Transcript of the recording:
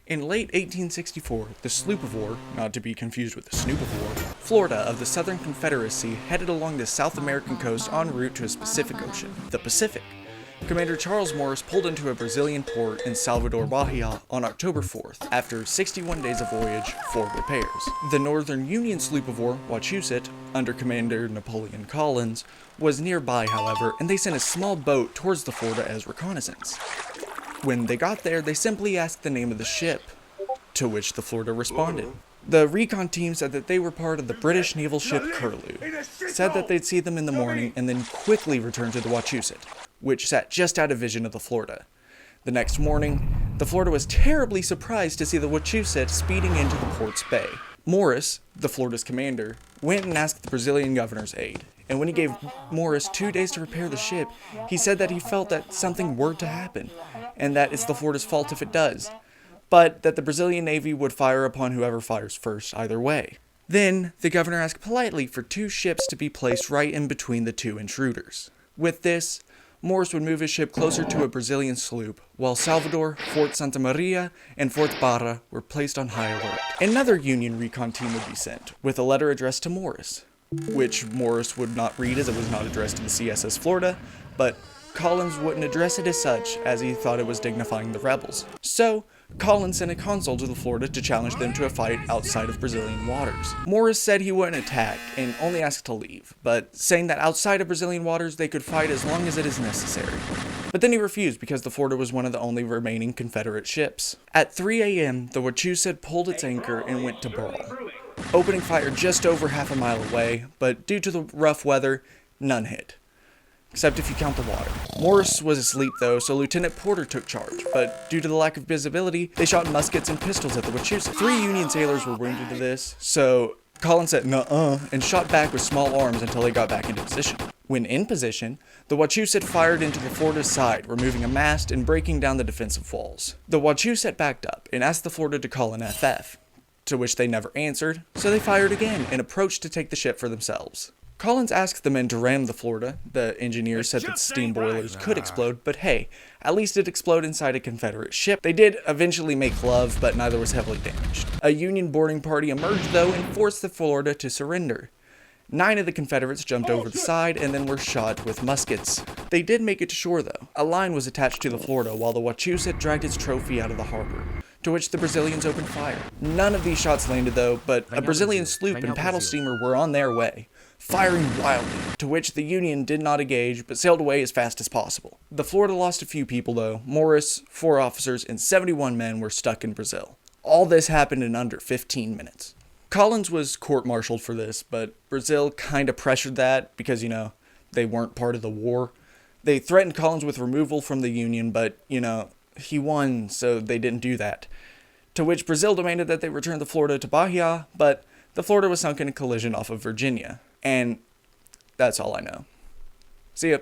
In late 1864, the sloop of war, not to be confused with the Snoop of war, Florida of the Southern Confederacy headed along the South American coast en route to a specific ocean, the Pacific. Commander Charles Morris pulled into a Brazilian port in Salvador Bahia on October 4th, after 61 days of voyage for repairs. The Northern Union sloop of war, Wachusett, under Commander Napoleon Collins, was nearby, however, and they sent a small boat towards the Florida as reconnaissance. When they got there, they simply asked the name of the ship, to which the Florida responded. The recon team said that they were part of the British naval ship Curlew, said that they'd see them in the morning, and then quickly returned to the Wachusett, which sat just out of vision of the Florida. The next morning, the Florida was terribly surprised to see the Wachusett speeding into the port's bay. Morris, the Florida's commander, went and asked the Brazilian governor's aid, and when he gave Morris 2 days to repair the ship, he said that he felt that something were to happen, and that it's the Florida's fault if it does, but that the Brazilian Navy would fire upon whoever fires first either way. Then, the governor asked politely for 2 ships to be placed right in between the 2 intruders. With this, Morris would move his ship closer to a Brazilian sloop, while Salvador, Fort Santa Maria, and Fort Barra were placed on high alert. Another Union recon team would be sent, with a letter addressed to Morris, which Morris would not read as it was not addressed to the CSS Florida, but Collins wouldn't address it as such, as he thought it was dignifying the rebels. So, Collins sent a consul to the Florida to challenge them to a fight outside of Brazilian waters. Morris said he wouldn't attack, and only asked to leave, but saying that outside of Brazilian waters they could fight as long as it is necessary. But then he refused because the Florida was one of the only remaining Confederate ships. At 3 a.m., the Wachusett pulled its anchor and went to brawl, opening fire just over half a mile away, but due to the rough weather, none hit. Except if you count the water. Morris was asleep though, so Lieutenant Porter took charge, but due to the lack of visibility, they shot muskets and pistols at the Wachusett. 3 Union sailors were wounded to this, so Collins said nuh-uh and shot back with small arms until they got back into position. When in position, the Wachusett fired into the Florida's side, removing a mast and breaking down the defensive walls. The Wachusett backed up and asked the Florida to call an FF, to which they never answered, so they fired again and approached to take the ship for themselves. Collins asked the men to ram the Florida. The engineers said that steam boilers could explode, but hey, at least it exploded inside a Confederate ship. They did eventually make love, but neither was heavily damaged. A Union boarding party emerged though and forced the Florida to surrender. 9 of the Confederates jumped over the side and then were shot with muskets. They did make it to shore though. A line was attached to the Florida while the Wachusett dragged its trophy out of the harbor, to which the Brazilians opened fire. None of these shots landed though, but a Brazilian sloop and paddle steamer were on their way, firing wildly, to which the Union did not engage but sailed away as fast as possible. The Florida lost a few people though. Morris, 4 officers, and 71 men were stuck in Brazil. All this happened in under 15 minutes. Collins was court-martialed for this, but Brazil kinda pressured that because, they weren't part of the war. They threatened Collins with removal from the Union, but, he won, so they didn't do that. To which Brazil demanded that they return the Florida to Bahia, but the Florida was sunk in a collision off of Virginia. And that's all I know. See ya.